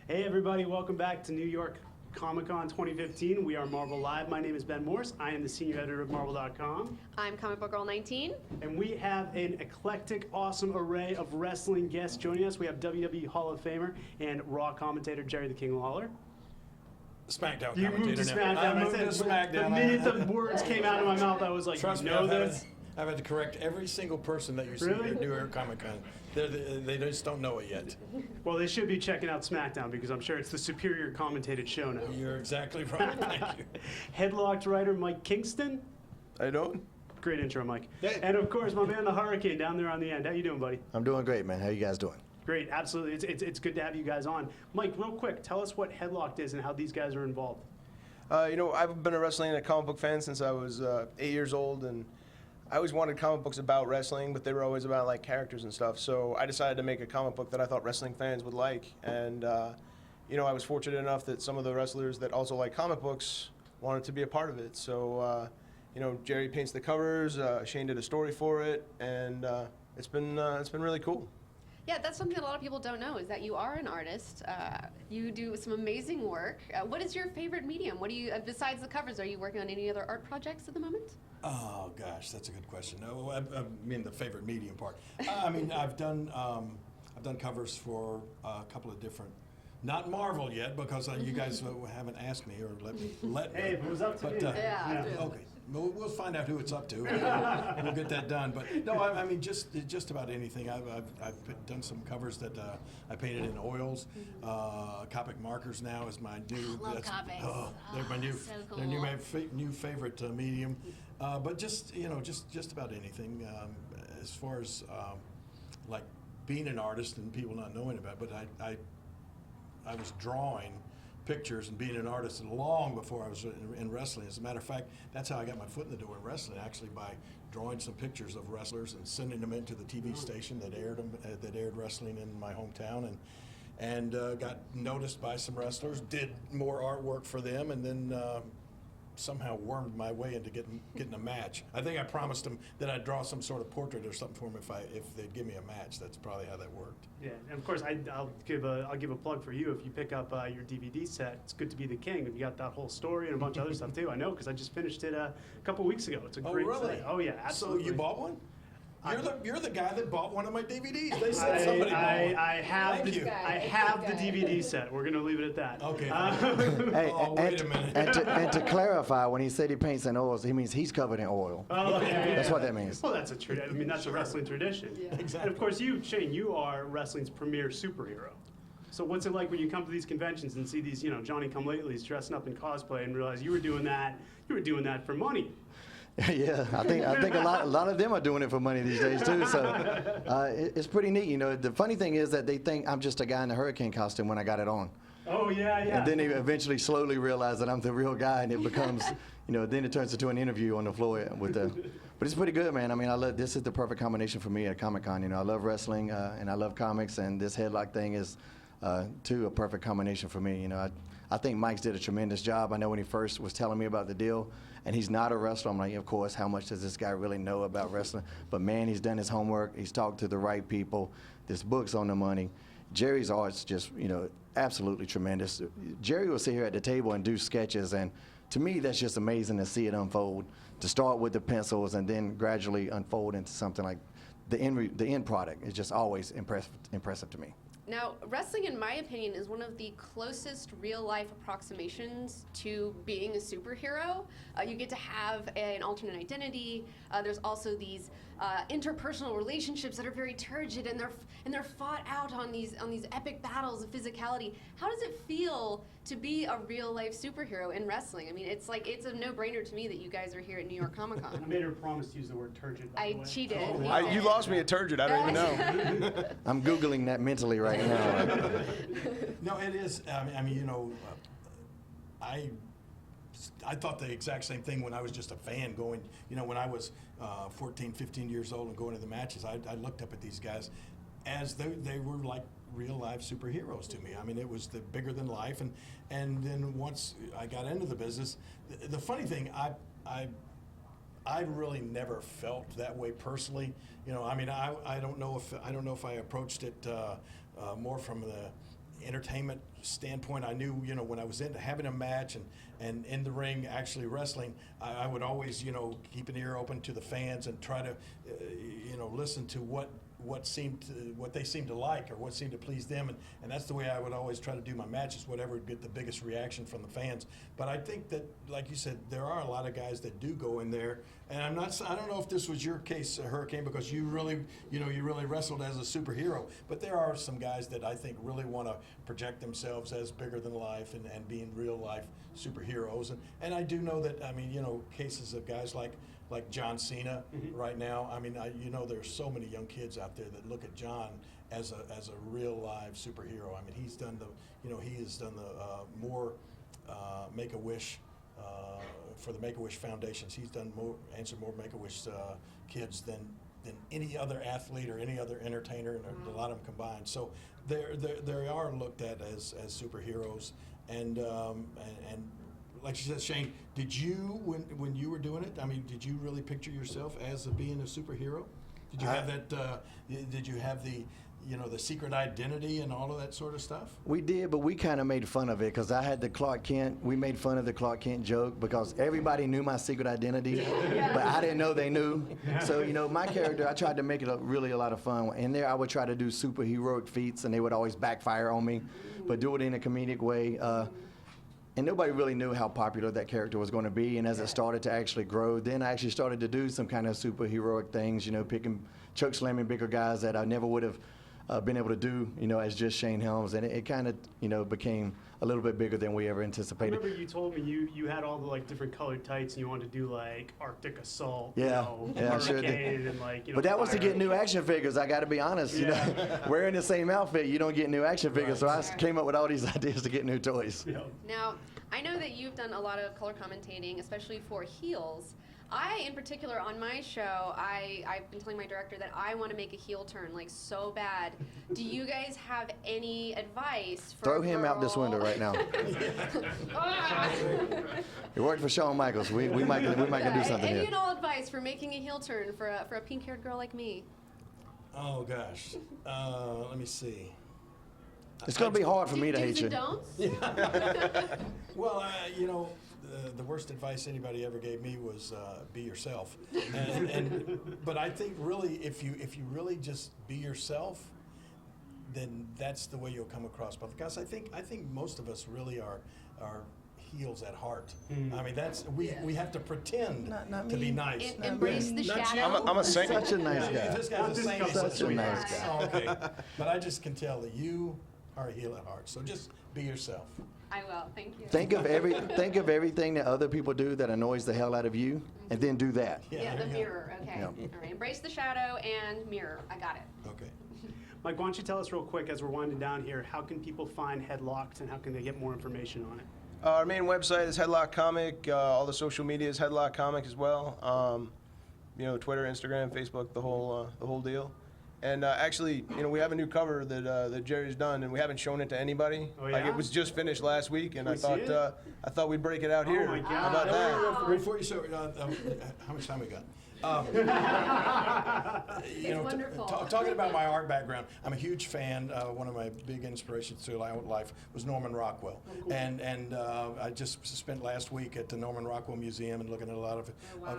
Hey everybody, welcome back to New York Comic-Con 2015. We are Marvel Live. My name is Ben Morse. I am the senior editor of Marvel.com. I'm Comic Book Girl 19. And we have an eclectic, awesome array of wrestling guests joining us. We have WWE Hall of Famer and Raw commentator Jerry the King Lawler. SmackDown You commentator. moved to now. SmackDown. I moved to SmackDown. The minute the words came out of my mouth, I was like, Trust you me, know I've this? had to correct every single person that you see Really? at New York Comic Con. They just don't know it yet. Well, they should be checking out SmackDown because I'm sure it's the superior commentated show now. You're exactly right. Thank you. Headlocked writer Mike Kingston. How you doing? Great intro, Mike. Hey. And of course, my man, the Hurricane, down there on the end. How you doing, buddy? I'm doing great, man. How you guys doing? Great, absolutely. It's good to have you guys on. Mike, real quick, tell us what Headlocked is and how these guys are involved. I've been a wrestling and a comic book fan since I was 8 years old, and I always wanted comic books about wrestling, but they were always about like characters and stuff. So I decided to make a comic book that I thought wrestling fans would like, and I was fortunate enough that some of the wrestlers that also like comic books wanted to be a part of it. So Jerry paints the covers, Shane did a story for it, and it's been really cool. Yeah, that's something a lot of people don't know, is that you are an artist. You do some amazing work. What is your favorite medium? What do you, besides the covers, are you working on any other art projects at the moment? Oh gosh, that's a good question. No, I mean the favorite medium part. I've done covers for a couple of different. Not Marvel yet, because you guys haven't asked me or let me. Hey, if it was up to me. Yeah. Okay, we'll find out who it's up to. We'll get that done. But no, I mean just about anything. I've done some covers that I painted in oils. Copic markers now is my new. Love Copics. They're my new. So cool. They're new favorite medium. But just about anything. As far as like being an artist and people not knowing about it, but I was drawing pictures and being an artist long before I was in wrestling. As a matter of fact, that's how I got my foot in the door in wrestling, actually by drawing some pictures of wrestlers and sending them into the TV station that aired wrestling in my hometown, and got noticed by some wrestlers, did more artwork for them, and then somehow wormed my way into getting a match. I think I promised them that I'd draw some sort of portrait or something for them if they'd give me a match. That's probably how that worked. Yeah, and of course, I'll give a plug for you. If you pick up your DVD set, It's Good to Be the King. You got that whole story and a bunch of other stuff too. I know because I just finished it a couple weeks ago. It's a great really? set. Oh yeah, absolutely. So you bought one? You're the guy that bought one of my DVDs. They said I somebody bought one. I have Thank you. I have the DVD set. We're gonna leave it at that. Okay. Hey, Oh, wait a minute. And to clarify, when he said he paints in oils, he means he's covered in oil. Oh, yeah. That's what that means. Well, that's that's a wrestling tradition. Yeah. Exactly. And of course, Shane, you are wrestling's premier superhero. So what's it like when you come to these conventions and see these, Johnny-come-latelys dressing up in cosplay and realize you were doing that for money? Yeah, I think a lot of them are doing it for money these days too. So it's pretty neat. The funny thing is that they think I'm just a guy in the hurricane costume when I got it on. Oh yeah, yeah. And then they eventually slowly realize that I'm the real guy, and it becomes, then it turns into an interview on the floor with the. But it's pretty good, man. I mean, this is the perfect combination for me at Comic-Con. I love wrestling and I love comics, and this headlock thing is, too, a perfect combination for me. I think Mike's did a tremendous job. I know when he first was telling me about the deal, and he's not a wrestler, I'm like, of course, how much does this guy really know about wrestling? But man, he's done his homework. He's talked to the right people. This book's on the money. Jerry's art's just, absolutely tremendous. Jerry will sit here at the table and do sketches, and to me, that's just amazing to see it unfold. To start with the pencils and then gradually unfold into something like the end product is just always impressive to me. Now, wrestling, in my opinion, is one of the closest real-life approximations to being a superhero. You get to have an alternate identity. There's also these interpersonal relationships that are very turgid, and they're fought out on these epic battles of physicality. How does it feel to be a real-life superhero in wrestling? I mean, it's a no-brainer to me that you guys are here at New York Comic Con. I made her promise to use the word turgid. By the way. She did. Oh, He wow. did. You lost me at turgid. I don't even know. I'm Googling that mentally right now. No, it is. I thought the exact same thing when I was just a fan going, when I was 14, 15 years old and going to the matches. I looked up at these guys as they were like real life superheroes to me. I mean, it was the bigger than life. And then once I got into the business, the funny thing, I really never felt that way personally. I don't know if I approached it more from the entertainment standpoint, I knew, when I was having a match and in the ring actually wrestling, I would always, keep an ear open to the fans and try to, listen to what they seemed to like or what seemed to please them, and that's the way I would always try to do my matches, whatever would get the biggest reaction from the fans. But I think that, like you said, there are a lot of guys that do go in there, and I don't know if this was your case, Hurricane, because you really wrestled as a superhero, but there are some guys that I think really want to project themselves as bigger than life and being real life superheroes, and I do know that, cases of guys like John Cena right now. There's so many young kids out there that look at John as a real live superhero. He's done more Make-A-Wish for the Make-A-Wish Foundations. He's done answered more Make-A-Wish kids than any other athlete or any other entertainer, and a lot of them combined. So they are looked at as superheroes, and like you said, Shane, did you, when you were doing it, did you really picture yourself as being a superhero? Did you have that? Did you have the secret identity and all of that sort of stuff? We did, but we kind of made fun of it because I had the Clark Kent. We made fun of the Clark Kent joke because everybody knew my secret identity, but I didn't know they knew. So, my character, I tried to make it really a lot of fun. In there, I would try to do superheroic feats, and they would always backfire on me, but do it in a comedic way. And nobody really knew how popular that character was going to be. And as it started to actually grow, then I actually started to do some kind of superheroic things, picking, choke slamming bigger guys that I never would have been able to do, as just Shane Helms. And it kind of, became a little bit bigger than we ever anticipated. I remember you told me you had all the different colored tights and you wanted to do Arctic Assault, yeah, I sure did. And but that was to get new action figures. I got to be honest, wearing the same outfit, you don't get new action figures. Right. So I came up with all these ideas to get new toys. Yeah. Now, I know that you've done a lot of color commentating, especially for heels. In particular, on my show, I've been telling my director that I want to make a heel turn, so bad. Do you guys have any advice for Throw him out this window right now. It worked for Shawn Michaels. We might can do something Any here. and all advice for making a heel turn for a pink-haired girl like me? Oh, gosh. Let me see. It's going to be hard for me to hate you. Don'ts? Well, the worst advice anybody ever gave me was be yourself. But I think really, if you really just be yourself, then that's the way you'll come across. Because I think most of us really are heels at heart. That's we have to pretend not to be me. nice. Embrace the shadow. I'm a saint. Such a nice guy. This guy's a saint. Such a nice guy. Oh, okay. But I just can tell that you are a heel at heart. So just be yourself. I will. Thank you. Think of everything that other people do that annoys the hell out of you, and then do that. Yeah, there the you go. mirror. Okay. Yeah. All right. Embrace the shadow and mirror. I got it. Okay. Mike, why don't you tell us real quick as we're winding down here, how can people find Headlocked and how can they get more information on it? Our main website is Headlock Comic. All the social media is Headlock Comic as well. Twitter, Instagram, Facebook, the whole deal. And actually, we have a new cover that Jerry's done, and we haven't shown it to anybody. Oh, yeah? It was just finished last week, and Can we see it? I thought we'd break it out here. Oh my God. How about that? Before you show, how much time we got? It's wonderful. Talking about my art background, I'm a huge fan. One of my big inspirations through life was Norman Rockwell, and I just spent last week at the Norman Rockwell Museum and looking at a lot of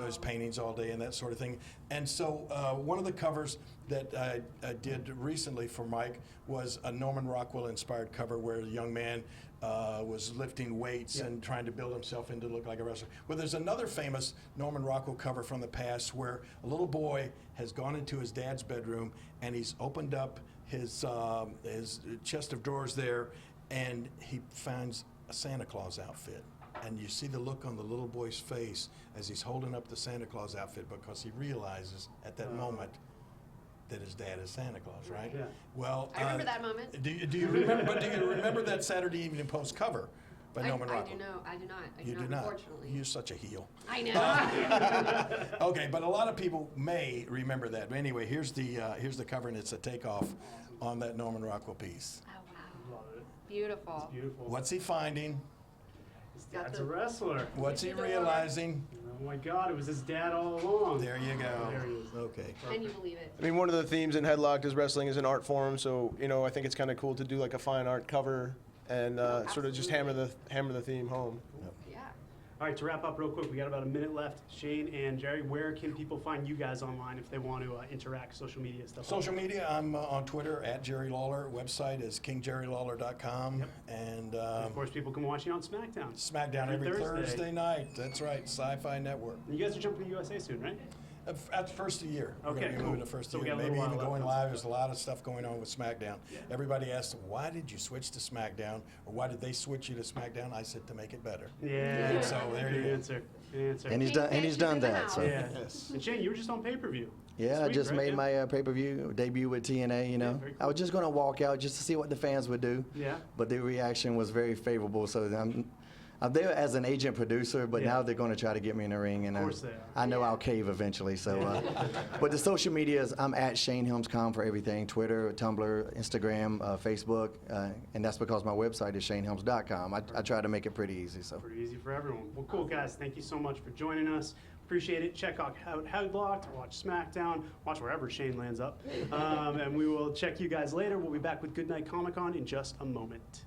his paintings all day and that sort of thing. And so one of the covers that I did recently for Mike was a Norman Rockwell inspired cover where a young man was lifting weights and trying to build himself into look like a wrestler. Well, there's another famous Norman Rockwell cover from the past where a little boy has gone into his dad's bedroom and he's opened up his chest of drawers there, and he finds a Santa Claus outfit. And you see the look on the little boy's face as he's holding up the Santa Claus outfit because he realizes at that moment that his dad is Santa Claus, right? Yeah. Well, I remember that moment. Do you remember that Saturday Evening Post cover by Norman Rockwell? I do not. You do not. Unfortunately. You're such a heel. I know. Okay, but a lot of people may remember that. But anyway, here's the cover, and it's a takeoff on that Norman Rockwell piece. Oh wow. Love it. Beautiful. It's beautiful. What's he finding? His dad's a wrestler. What's he Door. realizing? Oh my God, it was his dad all along. There you go. There he is. Okay. Can you believe it? I mean, one of the themes in Headlocked is wrestling is an art form, so I think it's kind of cool to do like a fine art cover and sort of just hammer the theme home. Yeah. All right, to wrap up real quick, we got about a minute left. Shane and Jerry, where can people find you guys online if they want to interact, social media stuff? Social media, I'm on Twitter at Jerry Lawler. Website is kingjerrylawler.com. Yep. And Of course, people can watch you on SmackDown. SmackDown every Thursday night. That's right, Sci-Fi Network. You guys are jumping to USA soon, right? At the first of the year. We're Okay, going to be cool. moving to first So of we the year. got a little Maybe even while going left. live. There's a lot of stuff going on with SmackDown. Yeah. Everybody asks, why did you switch to SmackDown? Or why did they switch you to SmackDown? I said, to make it better. Yeah. So there you Good go. answer. Good answer. And he's done that. So. Yeah. Yes. And Shane, you were just on pay-per-view. Yeah, This I week, just right? made Yeah. my pay-per-view debut with TNA, you know. very I was just going to walk out just to see what the fans would do. Yeah. But the reaction was very favorable, so I'm there as an agent producer, but Yeah. now they're going to try to get me in the ring, and Of course they are. I know I'll cave eventually. So, but the social medias, I'm at Shane Helms for everything: Twitter, Tumblr, Instagram, Facebook, and that's because my website is shanehelms.com. I try to make it pretty easy. So. Pretty easy for everyone. Well, cool, guys. Thank you so much for joining us. Appreciate it. Check out Headlocked, watch SmackDown, watch wherever Shane lands up. And we will check you guys later. We'll be back with Good Night Comic Con in just a moment.